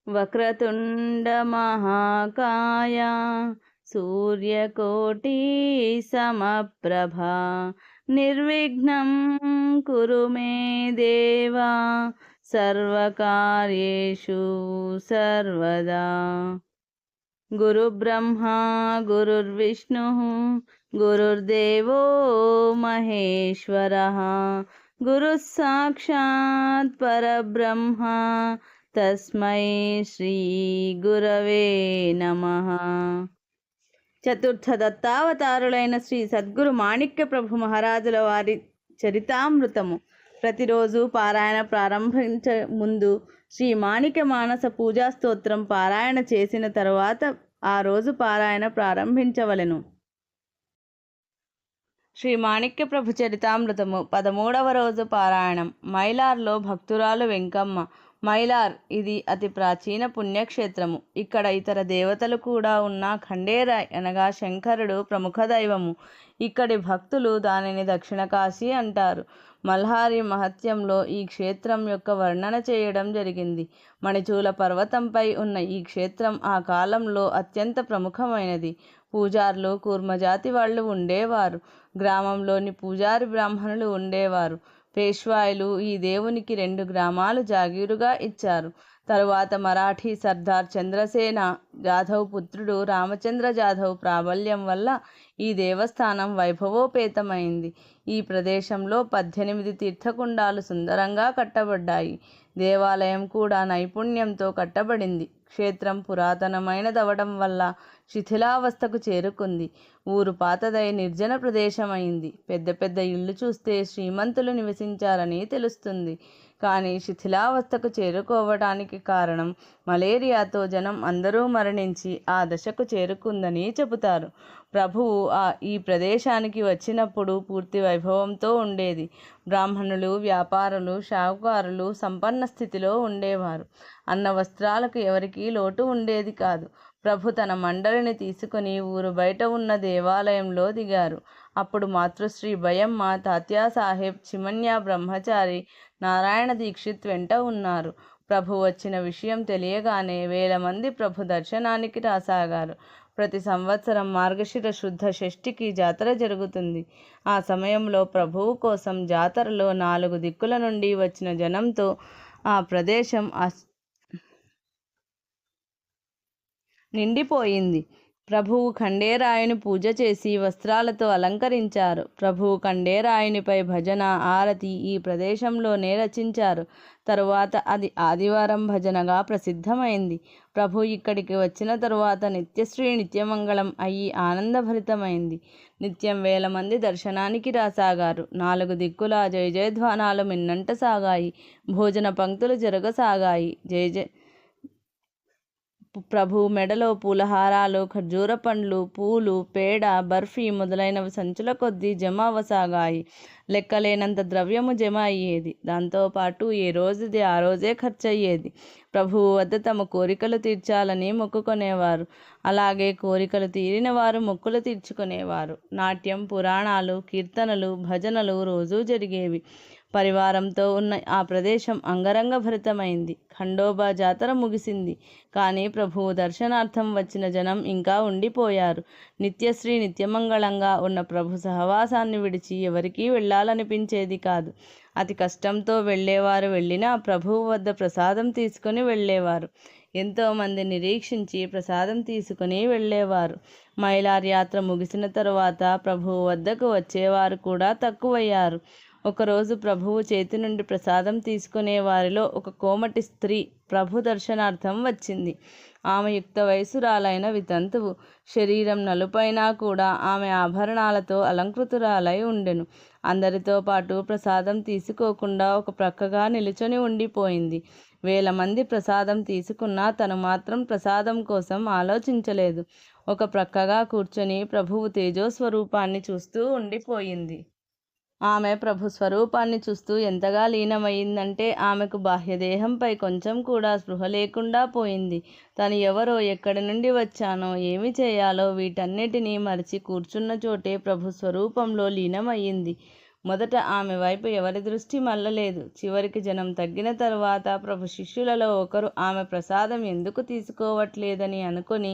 వక్రతుండ మహాకాయ సూర్యకోటి సమప్రభ నిర్విఘ్నం కురు మే దేవా సర్వకార్యేషు సర్వదా. గురుబ్రహ్మా గురుర్విష్ణుః గురుర్దేవో మహేశ్వరః గురుః సాక్షాత్ పరబ్రహ్మ తస్మై శ్రీ గురవే నమః. చతుర్థ దత్తావతారులైన శ్రీ సద్గురు మాణిక్య ప్రభు మహారాజుల వారి చరితామృతము ప్రతిరోజు పారాయణ ప్రారంభించే ముందు శ్రీ మాణిక్య మానస పూజా స్తోత్రం పారాయణ చేసిన తరువాత ఆ రోజు పారాయణ ప్రారంభించవలెను. శ్రీ మాణిక్య ప్రభు చరితామృతము 13వ రోజు పారాయణం. మైలార్లో భక్తురాలు వెంకమ్మ. మైలార్ ఇది అతి ప్రాచీన పుణ్యక్షేత్రము. ఇక్కడ ఇతర దేవతలు కూడా ఉన్న ఖండేరాయ్ అనగా శంకరుడు ప్రముఖ దైవము. ఇక్కడి భక్తులు దానిని దక్షిణ కాశీ అంటారు. మల్హారి మహత్యంలో ఈ క్షేత్రం యొక్క వర్ణన చేయడం జరిగింది. మణిచూల పర్వతంపై ఉన్న ఈ క్షేత్రం ఆ కాలంలో అత్యంత ప్రముఖమైనది. పూజార్లు కూర్మజాతి వాళ్ళు ఉండేవారు. గ్రామంలోని పూజారి బ్రాహ్మణులు ఉండేవారు. పేష్వాయిలు ఈ దేవునికి 2 గ్రామాలు జాగీరుగా ఇచ్చారు. తరువాత మరాఠీ సర్దార్ చంద్రసేన జాధవ్ పుత్రుడు రామచంద్ర జాధవ్ ప్రాబల్యం వల్ల ఈ దేవస్థానం వైభవోపేతమైంది. ఈ ప్రదేశంలో 18 తీర్థకుండాలు సుందరంగా కట్టబడ్డాయి. దేవాలయం కూడా నైపుణ్యంతో కట్టబడింది. క్షేత్రం పురాతనమైనదవడం వల్ల శిథిలావస్థకు చేరుకుంది. ఊరు పాతదై నిర్జన ప్రదేశమైంది. పెద్ద పెద్ద ఇళ్ళు చూస్తే శ్రీమంతులు నివసించారని తెలుస్తుంది. కానీ శిథిలావస్థకు చేరుకోవటానికి కారణం మలేరియాతో జనం అందరూ మరణించి ఆ దశకు చేరుకుందని చెబుతారు. ప్రభువు ఈ ప్రదేశానికి వచ్చినప్పుడు పూర్తి వైభవంతో ఉండేది. బ్రాహ్మణులు, వ్యాపారులు, షావుకారులు సంపన్న స్థితిలో ఉండేవారు. అన్న వస్త్రాలకు ఎవరికీ లోటు ఉండేది కాదు. ప్రభు తన మండలిని తీసుకుని ఊరు బయట ఉన్న దేవాలయంలో దిగారు. అప్పుడు మాతృశ్రీ భయమ్మ, తాత్యాసాహెబ్, చిమన్యా బ్రహ్మచారి, నారాయణ దీక్షిత్ వెంట ఉన్నారు. ప్రభు వచ్చిన విషయం తెలియగానే వేల మంది ప్రభు దర్శనానికి రాసాగారు. ప్రతి సంవత్సరం మార్గశిర శుద్ధ షష్ఠికి జాతర జరుగుతుంది. ఆ సమయంలో ప్రభువు కోసం జాతరలో 4 దిక్కుల నుండి వచ్చిన జనంతో ఆ ప్రదేశం నిండిపోయింది. ప్రభువు ఖండేరాయుని పూజ చేసి వస్త్రాలతో అలంకరించారు. ప్రభువు ఖండేరాయునిపై భజన, ఆరతి ఈ ప్రదేశంలోనే రచించారు. తరువాత అది ఆదివారం భజనగా ప్రసిద్ధమైంది. ప్రభు ఇక్కడికి వచ్చిన తరువాత నిత్యశ్రీ నిత్యమంగళం అయ్యి ఆనందభరితమైంది. నిత్యం వేల మంది దర్శనానికి రాసాగారు. 4 దిక్కుల జయ జయధ్వానాలు మిన్నంట సాగాయి. భోజన పంక్తులు జరగసాగాయి. ప్రభు మెడలో పూలహారాలు, ఖర్జూర పండ్లు, పూలు, పేడ, బర్ఫీ మొదలైనవి సంచుల కొద్దీ జమ అవ్వసాగాయి. లెక్కలేనంత ద్రవ్యము జమ అయ్యేది. దాంతోపాటు ఏ రోజుది ఆ రోజే ఖర్చయ్యేది. ప్రభువు వద్ద తమ కోరికలు తీర్చాలని మొక్కుకొనేవారు. అలాగే కోరికలు తీరిన వారు మొక్కులు తీర్చుకునేవారు. నాట్యం, పురాణాలు, కీర్తనలు, భజనలు రోజూ జరిగేవి. పరివారంతో ఉన్న ఆ ప్రదేశం అంగరంగ భరితమైంది. ఖండోబా జాతర ముగిసింది. కానీ ప్రభువు దర్శనార్థం వచ్చిన జనం ఇంకా ఉండిపోయారు. నిత్యశ్రీ నిత్యమంగళంగా ఉన్న ప్రభు సహవాసాన్ని విడిచి ఎవరికీ వెళ్ళాలనిపించేది కాదు. అతి కష్టంతో వెళ్ళేవారు వెళ్ళినా ప్రభువు వద్ద ప్రసాదం తీసుకుని వెళ్ళేవారు. ఎంతోమంది నిరీక్షించి ప్రసాదం తీసుకుని వెళ్ళేవారు. మైలార్ యాత్ర ముగిసిన తరువాత ప్రభువు వద్దకు వచ్చేవారు కూడా తక్కువయ్యారు. ఒకరోజు ప్రభువు చేతి నుండి ప్రసాదం తీసుకునే వారిలో ఒక కోమటి స్త్రీ ప్రభు దర్శనార్థం వచ్చింది. ఆమె యుక్త వయసురాలైన వితంతువు. శరీరం నలుపైనా కూడా ఆమె ఆభరణాలతో అలంకృతురాలై ఉండెను. అందరితో పాటు ప్రసాదం తీసుకోకుండా ఒక ప్రక్కగా నిలుచొని ఉండిపోయింది. వేల మంది ప్రసాదం తీసుకున్నా తను మాత్రం ప్రసాదం కోసం ఆలోచించలేదు. ఒక ప్రక్కగా కూర్చొని ప్రభువు తేజోస్వరూపాన్ని చూస్తూ ఉండిపోయింది. ఆమె ప్రభు స్వరూపాన్ని చూస్తూ ఎంతగా లీనమయ్యిందంటే ఆమెకు బాహ్యదేహంపై కొంచెం కూడా స్పృహ లేకుండా పోయింది. తను ఎవరో, ఎక్కడి నుండి వచ్చానో, ఏమి చేయాలో వీటన్నిటినీ మరచి కూర్చున్న చోటే ప్రభు స్వరూపంలో లీనమయ్యింది. మొదట ఆమె వైపు ఎవరి దృష్టి మళ్ళలేదు. చివరికి జనం తగ్గిన తరువాత ప్రభు శిష్యులలో ఒకరు ఆమె ప్రసాదం ఎందుకు తీసుకోవట్లేదని అనుకొని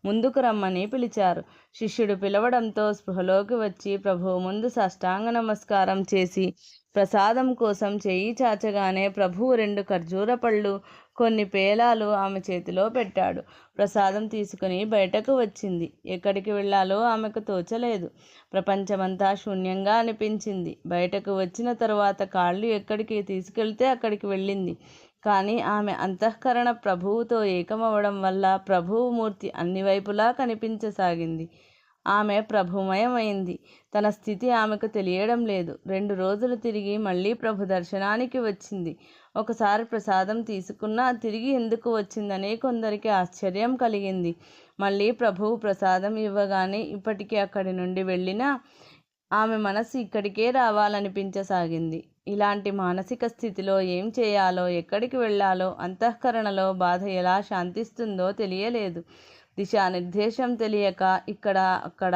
ముందుకు రమ్మని పిలిచారు. శిష్యుడు పిలవడంతో స్పృహలోకి వచ్చి ప్రభువు ముందు సాష్టాంగ నమస్కారం చేసి ప్రసాదం కోసం చెయ్యి చాచగానే ప్రభువు 2 ఖర్జూర పళ్ళు, కొన్ని పేలాలు ఆమె చేతిలో పెట్టాడు. ప్రసాదం తీసుకుని బయటకు వచ్చింది. ఎక్కడికి వెళ్ళాలో ఆమెకు తోచలేదు. ప్రపంచమంతా శూన్యంగా అనిపించింది. బయటకు వచ్చిన తరువాత కాళ్ళు ఎక్కడికి తీసుకెళ్తే అక్కడికి వెళ్ళింది. కానీ ఆమె అంతఃకరణ ప్రభువుతో ఏకమవడం వల్ల ప్రభువు మూర్తి అన్ని వైపులా కనిపించసాగింది. ఆమె ప్రభుమయమైంది. తన స్థితి ఆమెకు తెలియడం లేదు. 2 రోజులు తిరిగి మళ్ళీ ప్రభు దర్శనానికి వచ్చింది. ఒకసారి ప్రసాదం తీసుకున్నా తిరిగి ఎందుకు వచ్చిందని కొందరికి ఆశ్చర్యం కలిగింది. మళ్ళీ ప్రభువు ప్రసాదం ఇవ్వగానే ఇప్పటికీ అక్కడి నుండి వెళ్ళినా ఆమె మనసు ఇక్కడికే రావాలనిపించసాగింది. ఇలాంటి మానసిక స్థితిలో ఏం చేయాలో, ఎక్కడికి వెళ్ళాలో, అంతఃకరణలో బాధ ఎలా శాంతిస్తుందో తెలియలేదు. దిశానిర్దేశం తెలియక ఇక్కడ అక్కడ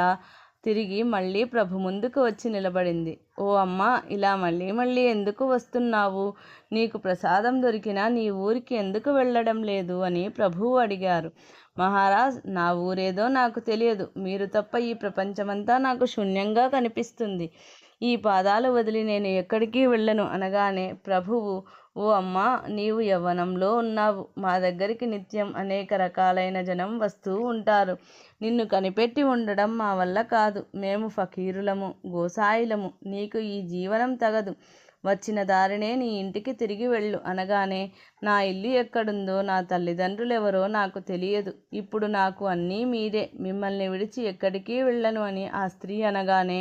తిరిగి మళ్ళీ ప్రభు ముందుకు వచ్చి నిలబడింది. ఓ అమ్మా, ఇలా మళ్ళీ మళ్ళీ ఎందుకు వస్తున్నావు? నీకు ప్రసాదం దొరికినా నీ ఊరికి ఎందుకు వెళ్ళడం లేదు అని ప్రభువు అడిగారు. మహారాజ్, నా ఊరేదో నాకు తెలియదు. మీరు తప్ప ఈ ప్రపంచమంతా నాకు శూన్యంగా కనిపిస్తుంది. ఈ పాదాలు వదిలి నేను ఎక్కడికి వెళ్ళను అనగానే ప్రభువు, ఓ అమ్మా, నీవు యవ్వనంలో ఉన్నావు. మా దగ్గరికి నిత్యం అనేక రకాలైన జనం వస్తూ ఉంటారు. నిన్ను కనిపెట్టి ఉండడం మా వల్ల కాదు. మేము ఫకీరులము, గోసాయిలము. నీకు ఈ జీవనం తగదు. వచ్చిన దారినే నీ ఇంటికి తిరిగి వెళ్ళు అనగానే నా ఇల్లు ఎక్కడుందో, నా తల్లిదండ్రులెవరో నాకు తెలియదు. ఇప్పుడు నాకు అన్నీ మీరే. మిమ్మల్ని విడిచి ఎక్కడికి వెళ్ళను అని ఆ స్త్రీ అనగానే,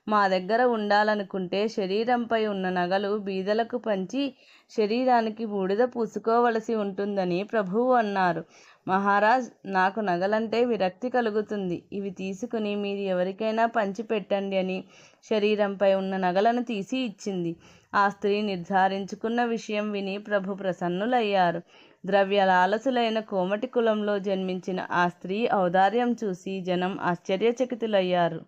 మా దగ్గర ఉండాలనుకుంటే శరీరంపై ఉన్న నగలు బీదలకు పంచి శరీరానికి బూడిద పూసుకోవలసి ఉంటుందని ప్రభువు అన్నారు. మహారాజ్, నాకు నగలంటే విరక్తి కలుగుతుంది. ఇవి తీసుకుని మీరు ఎవరికైనా పంచిపెట్టండి అని శరీరంపై ఉన్న నగలను తీసి ఇచ్చింది. ఆ స్త్రీ నిర్ధారించుకున్న విషయం విని ప్రభు ప్రసన్నులయ్యారు. ద్రవ్యలాలసులైన కోమటి కులంలో జన్మించిన ఆ స్త్రీ ఔదార్యం చూసి జనం ఆశ్చర్యచకితులయ్యారు.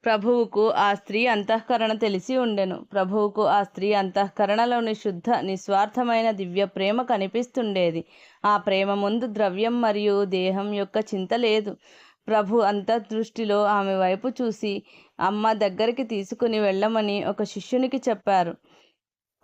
ప్రభువుకు ఆ స్త్రీ అంతఃకరణ తెలిసి ఉండెను. ప్రభువుకు ఆ స్త్రీ అంతఃకరణలోని శుద్ధ నిస్వార్థమైన దివ్య ప్రేమ కనిపిస్తుండేది. ఆ ప్రేమ ముందు ద్రవ్యం మరియు దేహం యొక్క చింత లేదు. ప్రభు అంతర్దృష్టిలో ఆమె వైపు చూసి అమ్మ దగ్గరికి తీసుకుని వెళ్ళమని ఒక శిష్యునికి చెప్పారు.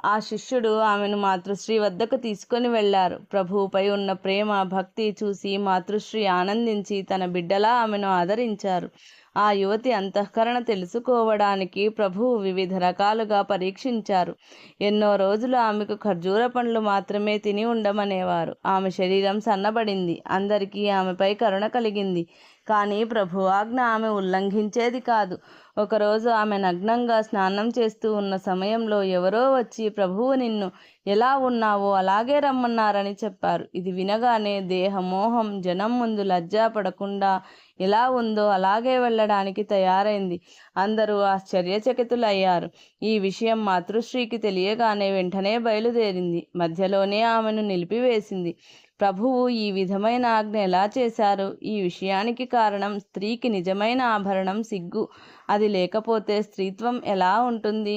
ఆ శిష్యుడు ఆమెను మాతృశ్రీ వద్దకు తీసుకొని వెళ్లారు. ప్రభువుపై ఉన్న ప్రేమ, భక్తి చూసి మాతృశ్రీ ఆనందించి తన బిడ్డలా ఆమెను ఆదరించారు. ఆ యువతి అంతఃకరణ తెలుసుకోవడానికి ప్రభువు వివిధ రకాలుగా పరీక్షించారు. ఎన్నో రోజులు ఆమెకు ఖర్జూర పండ్లు మాత్రమే తిని ఉండమనేవారు. ఆమె శరీరం సన్నబడింది. అందరికీ ఆమెపై కరుణ కలిగింది. కానీ ప్రభు ఆజ్ఞ ఆమె ఉల్లంఘించేది కాదు. ఒకరోజు ఆమె నగ్నంగా స్నానం చేస్తూ ఉన్న సమయంలో ఎవరో వచ్చి, ప్రభువు నిన్ను ఎలా ఉన్నావో అలాగే రమ్మన్నారని చెప్పారు. ఇది వినగానే దేహమోహం జనం ముందు లజ్జా పడకుండా ఎలా ఉందో అలాగే వెళ్ళడానికి తయారైంది. అందరూ ఆశ్చర్యచకితులయ్యారు. ఈ విషయం మాతృశ్రీకి తెలియగానే వెంటనే బయలుదేరింది. మధ్యలోనే ఆమెను నిలిపివేసింది. ప్రభువు ఈ విధమైన ఆజ్ఞ ఎలా చేశారు? ఈ విషయానికి కారణం స్త్రీకి నిజమైన ఆభరణం సిగ్గు. అది లేకపోతే స్త్రీత్వం ఎలా ఉంటుంది?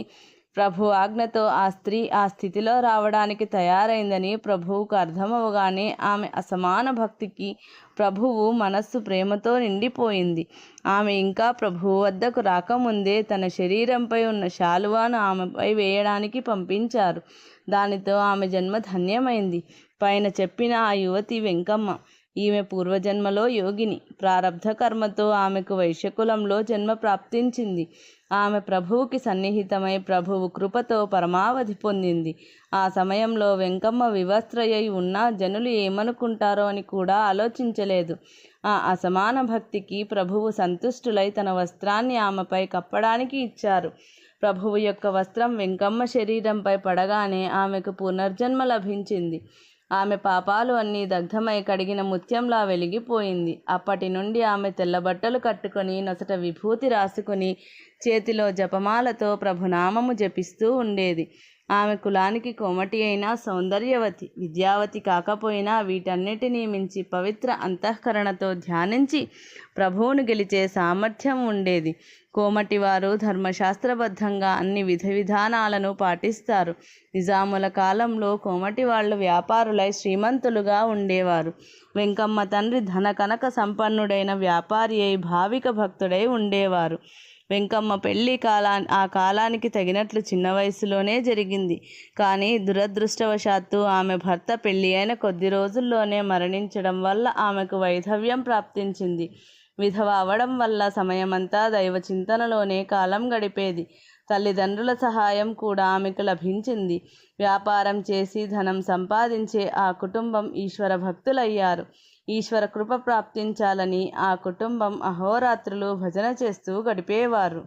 ప్రభు ఆజ్ఞతో ఆ స్త్రీ ఆ స్థితిలో రావడానికి తయారైందని ప్రభువుకు అర్థమవగానే ఆమె అసమాన భక్తికి ప్రభువు మనస్సు ప్రేమతో నిండిపోయింది. ఆమె ఇంకా ప్రభువు వద్దకు రాకముందే తన శరీరంపై ఉన్న శాలువాను ఆమెపై వేయడానికి పంపించారు. దానితో ఆమె జన్మ ధన్యమైంది. పైన చెప్పిన ఆ యువతి వెంకమ్మ. ఈమె పూర్వజన్మలో యోగిని. ప్రారబ్ధ కర్మతో ఆమెకు వైశ్యకులంలో జన్మ ప్రాప్తించింది. ఆమె ప్రభువుకి సన్నిహితమై ప్రభువు కృపతో పరమావధి పొందింది. ఆ సమయంలో వెంకమ్మ వివస్త్రయై ఉన్నా జనులు ఏమనుకుంటారో అని కూడా ఆలోచించలేదు. ఆ అసమాన భక్తికి ప్రభువు సంతుష్టులై తన వస్త్రాన్ని ఆమెపై కప్పడానికి ఇచ్చారు. ప్రభువు యొక్క వస్త్రం వెంకమ్మ శరీరంపై పడగానే ఆమెకు పునర్జన్మ లభించింది. ఆమె పాపాలు అన్నీ దగ్ధమై కడిగిన ముత్యంలా వెలిగిపోయింది. అప్పటి నుండి ఆమె తెల్లబట్టలు కట్టుకొని నొసట విభూతి రాసుకుని చేతిలో జపమాలతో ప్రభునామము జపిస్తూ ఉండేది. ఆమె కులానికి కోమటి అయినా సౌందర్యవతి, విద్యావతి కాకపోయినా వీటన్నిటినీ మించి పవిత్ర అంతఃకరణతో ధ్యానించి ప్రభువును గెలిచే సామర్థ్యం ఉండేది. కోమటి వారు ధర్మశాస్త్రబద్ధంగా అన్ని విధి విధానాలను పాటిస్తారు. నిజాముల కాలంలో కోమటి వాళ్ళు వ్యాపారులై శ్రీమంతులుగా ఉండేవారు. వెంకమ్మ తండ్రి ధన కనక సంపన్నుడైన వ్యాపారి అయి భావిక భక్తుడై ఉండేవారు. వెంకమ్మ పెళ్లి ఆ కాలానికి తగినట్లు చిన్న వయసులోనే జరిగింది. కానీ దురదృష్టవశాత్తు ఆమె భర్త పెళ్లి అయిన కొద్ది రోజుల్లోనే మరణించడం వల్ల ఆమెకు వైధవ్యం ప్రాప్తించింది. విధవ అవడం వల్ల సమయమంతా దైవ చింతనలోనే కాలం గడిపేది. తల్లిదండ్రుల సహాయం కూడా ఆమెకు లభించింది. వ్యాపారం చేసి ధనం సంపాదించే ఆ కుటుంబం ఈశ్వర భక్తులయ్యారు. ఈశ్వర కృప ప్రాప్తించాలని ఆ కుటుంబం అహోరాత్రులు భజన చేస్తూ గడిపేవారు.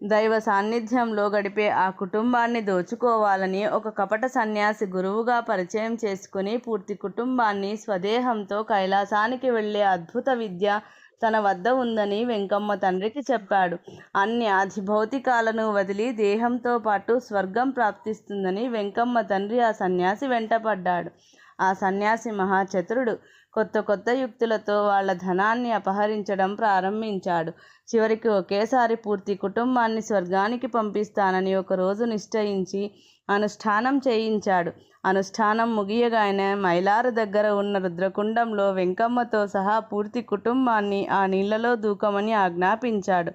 దైవ సాన్నిధ్యంలో గడిపే ఆ కుటుంబాన్ని దోచుకోవాలని ఒక కపట సన్యాసి గురువుగా పరిచయం చేసుకుని పూర్తి కుటుంబాన్ని స్వదేహంతో కైలాసానికి వెళ్ళే అద్భుత విద్య తన వద్ద ఉందని వెంకమ్మ తండ్రికి చెప్పాడు. అన్ని అధిభౌతికాలను వదిలి దేహంతో పాటు స్వర్గం ప్రాప్తిస్తుందని వెంకమ్మ తండ్రి ఆ సన్యాసి వెంటపడ్డాడు. ఆ సన్యాసి మహాచతురుడు. కొత్త కొత్త యుక్తులతో వాళ్ల ధనాన్ని అపహరించడం ప్రారంభించాడు. చివరికి ఒకేసారి పూర్తి కుటుంబాన్ని స్వర్గానికి పంపిస్తానని ఒకరోజు నిశ్చయించి అనుష్ఠానం చేయించాడు. అనుష్ఠానం ముగియగానే మైలారు దగ్గర ఉన్న రుద్రకుండంలో వెంకమ్మతో సహా పూర్తి కుటుంబాన్ని ఆ నీళ్లలో దూకమని ఆజ్ఞాపించాడు.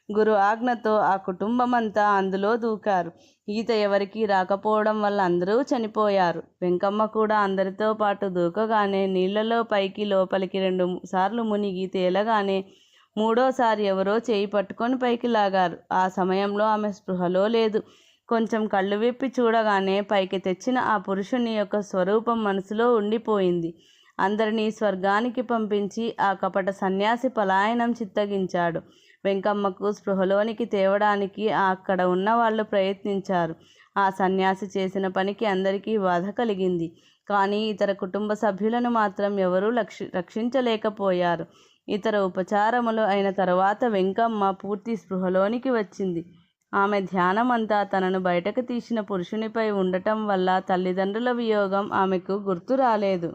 గురు ఆజ్ఞతో ఆ కుటుంబమంతా అందులో దూకారు. ఈత ఎవరికీ రాకపోవడం వల్ల అందరూ చనిపోయారు. వెంకమ్మ కూడా అందరితో పాటు దూకగానే నీళ్లలో పైకి లోపలికి 2 సార్లు మునిగి తేలగానే మూడోసారి ఎవరో చేయి పట్టుకొని పైకి లాగారు. ఆ సమయంలో ఆమె స్పృహలో లేదు. కొంచెం కళ్ళు విప్పి చూడగానే పైకి తెచ్చిన ఆ పురుషుని యొక్క స్వరూపం మనసులో ఉండిపోయింది. అందరినీ స్వర్గానికి పంపించి ఆ కపట సన్యాసి పలాయనం చిత్తగించాడు. వెంకమ్మకు స్పృహలోనికి తేవడానికి అక్కడ ఉన్న వాళ్ళు ప్రయత్నించారు. ఆ సన్యాసి చేసిన పనికి అందరికీ బాధ కలిగింది. కానీ ఇతర కుటుంబ సభ్యులను మాత్రం ఎవరూ రక్షించలేకపోయారు. ఇతర ఉపచారములు అయిన తరువాత వెంకమ్మ పూర్తి స్పృహలోనికి వచ్చింది. ఆమె ధ్యానమంతా తనను బయటకు తీసిన పురుషునిపై ఉండటం వల్ల తల్లిదండ్రుల వియోగం ఆమెకు గుర్తు రాలేదు.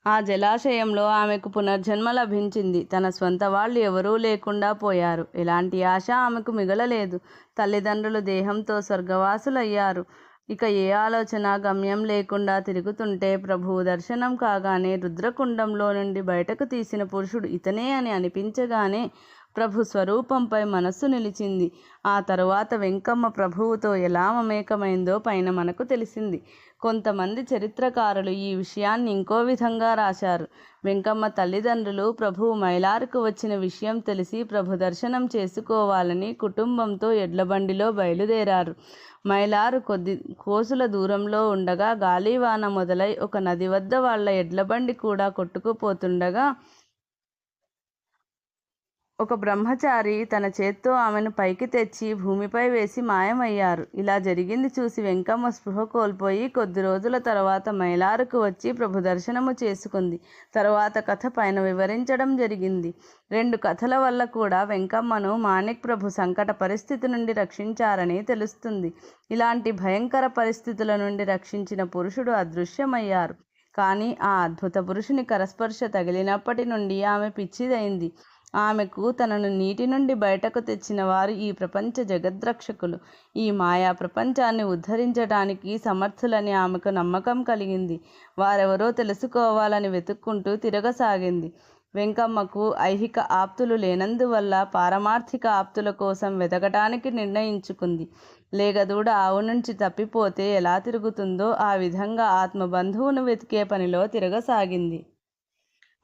ఆ జలాశయంలో ఆమెకు పునర్జన్మ లభించింది. తన స్వంత వాళ్ళు ఎవరూ లేకుండా పోయారు. ఎలాంటి ఆశ ఆమెకు మిగలలేదు. తల్లిదండ్రులు దేహంతో స్వర్గవాసులయ్యారు. ఇక ఏ ఆలోచన గమ్యం లేకుండా తిరుగుతుంటే ప్రభువు దర్శనం కాగానే రుద్రకుండంలో నుండి బయటకు తీసిన పురుషుడు ఇతనే అని అనిపించగానే ప్రభు స్వరూపంపై మనస్సు నిలిచింది. ఆ తరువాత వెంకమ్మ ప్రభువుతో ఎలా మమేకమైందో పైన మనకు తెలిసింది. కొంతమంది చరిత్రకారులు ఈ విషయాన్ని ఇంకో విధంగా రాశారు. వెంకమ్మ తల్లిదండ్రులు ప్రభువు మైలారుకు వచ్చిన విషయం తెలిసి ప్రభు దర్శనం చేసుకోవాలని కుటుంబంతో ఎడ్లబండిలో బయలుదేరారు. మైలారు కొద్ది కోసుల దూరంలో ఉండగా గాలివాన మొదలై ఒక నది వద్ద వాళ్ళ ఎడ్లబండి కూడా కొట్టుకుపోతుండగా ఒక బ్రహ్మచారి తన చేత్తో ఆమెను పైకి తెచ్చి భూమిపై వేసి మాయమయ్యారు. ఇలా జరిగింది చూసి వెంకమ్మ స్పృహ కోల్పోయి కొద్ది రోజుల తర్వాత మైలారుకు వచ్చి ప్రభు దర్శనము చేసుకుంది. తరువాత కథ పైన వివరించడం జరిగింది. 2 కథల వల్ల కూడా వెంకమ్మను మాణిక్ ప్రభు సంకట పరిస్థితి నుండి రక్షించారని తెలుస్తుంది. ఇలాంటి భయంకర పరిస్థితుల నుండి రక్షించిన పురుషుడు అదృశ్యమయ్యారు. కానీ ఆ అద్భుత పురుషుని కరస్పర్శ తగిలినప్పటి నుండి ఆమె పిచ్చిదైంది. ఆమెకు తనను నీటి నుండి బయటకు తెచ్చిన వారు ఈ ప్రపంచ జగద్రక్షకులు, ఈ మాయా ప్రపంచాన్ని ఉద్ధరించడానికి సమర్థులని ఆమెకు నమ్మకం కలిగింది. వారెవరో తెలుసుకోవాలని వెతుక్కుంటూ తిరగసాగింది. వెంకమ్మకు ఐహిక ఆప్తులు లేనందువల్ల పారమార్థిక ఆప్తుల కోసం వెతకటానికి నిర్ణయించుకుంది. లేగదూడ ఆవు నుంచి తప్పిపోతే ఎలా తిరుగుతుందో ఆ విధంగా ఆత్మబంధువును వెతికే పనిలో తిరగసాగింది.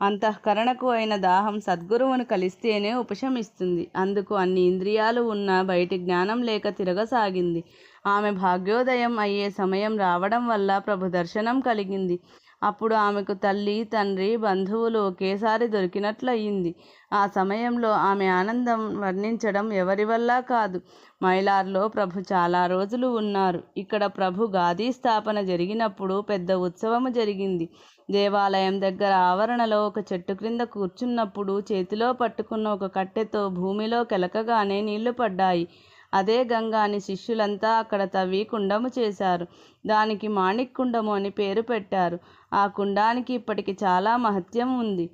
అంతఃకరణకు అయిన దాహం సద్గురువును కలిస్తేనే ఉపశమిస్తుంది. అందుకు అన్ని ఇంద్రియాలు ఉన్నా బయటి జ్ఞానం లేక తిరగసాగింది. ఆమె భాగ్యోదయం అయ్యే సమయం రావడం వల్ల ప్రభు దర్శనం కలిగింది. అప్పుడు ఆమెకు తల్లి, తండ్రి, బంధువులు ఒకేసారి దొరికినట్లయింది. ఆ సమయంలో ఆమె ఆనందం వర్ణించడం ఎవరి వల్ల కాదు. మైలార్లో ప్రభు చాలా రోజులు ఉన్నారు. ఇక్కడ ప్రభు గాదీ స్థాపన జరిగినప్పుడు పెద్ద ఉత్సవము జరిగింది. దేవాలయం దగ్గర ఆవరణలో ఒక చెట్టు క్రింద కూర్చున్నప్పుడు చేతిలో పట్టుకున్న ఒక కట్టెతో భూమిలో కెలకగానే నీళ్లు పడ్డాయి. అదే గంగ అని శిష్యులంతా అక్కడ తవ్వి కుండము చేశారు. దానికి మాణిక్ కుండము అని పేరు పెట్టారు. ఆ కుండానికి ఇప్పటికి చాలా మహత్యం ఉంది.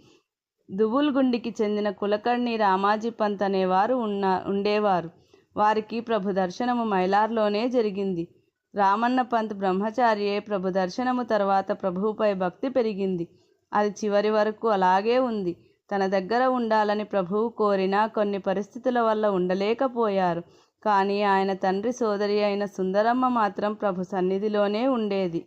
దుబుల్గుండికి చెందిన కులకర్ణి రామాజీ పంత్ అనేవారు ఉండేవారు. వారికి ప్రభు దర్శనము మైలార్లోనే జరిగింది. రామన్న పంత్ బ్రహ్మచారియే. ప్రభు దర్శనము తర్వాత ప్రభువుపై భక్తి పెరిగింది. అది చివరి వరకు అలాగే ఉంది. తన దగ్గర ఉండాలని ప్రభువు కోరినా కొన్ని పరిస్థితుల వల్ల ఉండలేకపోయారు. కానీ ఆయన తండ్రి సోదరి అయిన సుందరమ్మ మాత్రం ప్రభు సన్నిధిలోనే ఉండేది.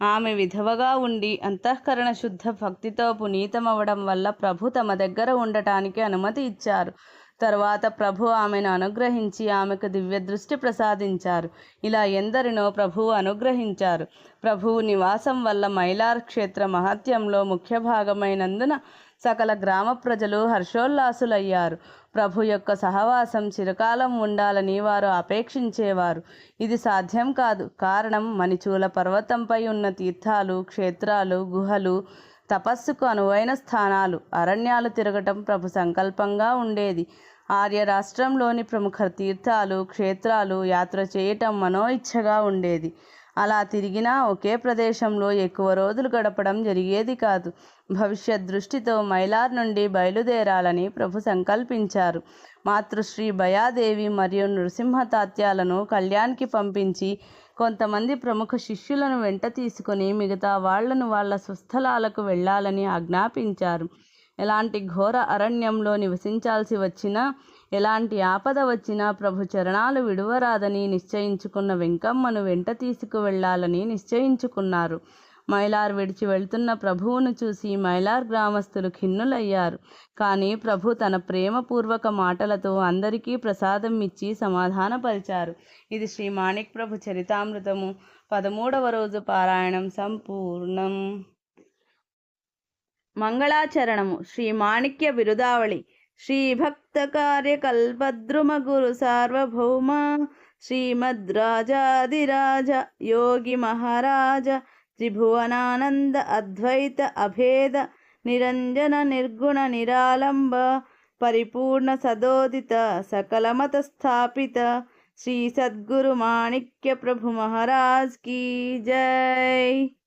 ఆమె విధవగా ఉండి అంతఃకరణ శుద్ధ భక్తితో పునీతమవడం వల్ల ప్రభు తమ దగ్గర ఉండటానికి అనుమతి ఇచ్చారు. తరువాత ప్రభు ఆమెను అనుగ్రహించి ఆమెకు దివ్య దృష్టి ప్రసాదించారు. ఇలా ఎందరినో ప్రభువు అనుగ్రహించారు. ప్రభువు నివాసం వల్ల మైలార్ క్షేత్ర మహత్యంలో ముఖ్య భాగమైనందున సకల గ్రామ ప్రజలు హర్షోల్లాసులయ్యారు. ప్రభు యొక్క సహవాసం చిరకాలం ఉండాలని వారు అపేక్షించేవారు. ఇది సాధ్యం కాదు. కారణం మణిచూల పర్వతంపై ఉన్న తీర్థాలు, క్షేత్రాలు, గుహలు, తపస్సుకు అనువైన స్థానాలు, అరణ్యాలు తిరగటం ప్రభు సంకల్పంగా ఉండేది. ఆర్య రాష్ట్రంలోని ప్రముఖ తీర్థాలు, క్షేత్రాలు యాత్ర చేయటం మనో ఇచ్ఛగా ఉండేది. అలా తిరిగినా ఒకే ప్రదేశంలో ఎక్కువ రోజులు గడపడం జరిగేది కాదు. భవిష్యత్ దృష్టితో మైలార్ నుండి బయలుదేరాలని ప్రభు సంకల్పించారు. మాతృశ్రీ భయాదేవి మరియు నృసింహ తాత్యాలను కళ్యాణ్కి పంపించి కొంతమంది ప్రముఖ శిష్యులను వెంట తీసుకొని మిగతా వాళ్లను వాళ్ళ స్వస్థలాలకు వెళ్ళాలని ఆజ్ఞాపించారు. ఎలాంటి ఘోర అరణ్యంలో నివసించాల్సి వచ్చినా, ఎలాంటి ఆపద వచ్చినా ప్రభు చరణాలు విడువరాదని నిశ్చయించుకున్న వెంకమ్మను వెంట తీసుకువెళ్లాలని నిశ్చయించుకున్నారు. మైలార్ విడిచి వెళ్తున్న ప్రభువును చూసి మైలార్ గ్రామస్తులు ఖిన్నులయ్యారు. కానీ ప్రభు తన ప్రేమపూర్వక మాటలతో అందరికీ ప్రసాదం ఇచ్చి సమాధానపరిచారు. ఇది శ్రీ మాణిక్ ప్రభు చరితామృతము 13వ రోజు పారాయణం సంపూర్ణం. మంగళాచరణము. శ్రీ మాణిక్య బిరుదావళి. శ్రీ భక్త కార్యకల్పద్రుమ గురు సార్వభౌమ శ్రీమద్రాజాదిరాజ యోగి మహారాజ త్రిభువనానంద అద్వైత అభేద నిరంజన నిర్గుణ నిరాలంబ పరిపూర్ణ సదోదిత సకలమత స్థాపిత శ్రీ సద్గురు మాణిక్య ప్రభు మహారాజ్ కీ జై.